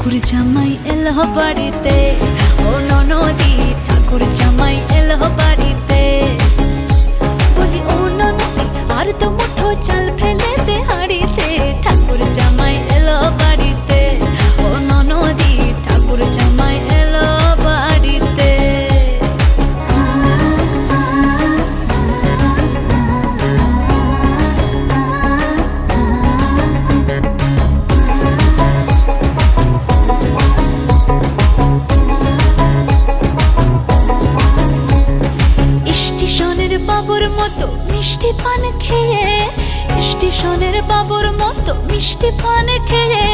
ঠাকুর জামাই এলো বাড়িতে, ও ননদি ঠাকুর জামাই এলো বাড়িতে। বলি ও ননদি আর তো মুঠো চাল ফেলে দে হাড়িতে, ঠাকুর জামাই এলো বাড়িতে, ও ননদি ঠাকুর জামাই এলো বাড়িতে। স্টেশনের বাবুর মতো মিষ্টি পান খেয়ে, স্টেশনের বাবুর মতো মিষ্টি পান খেয়ে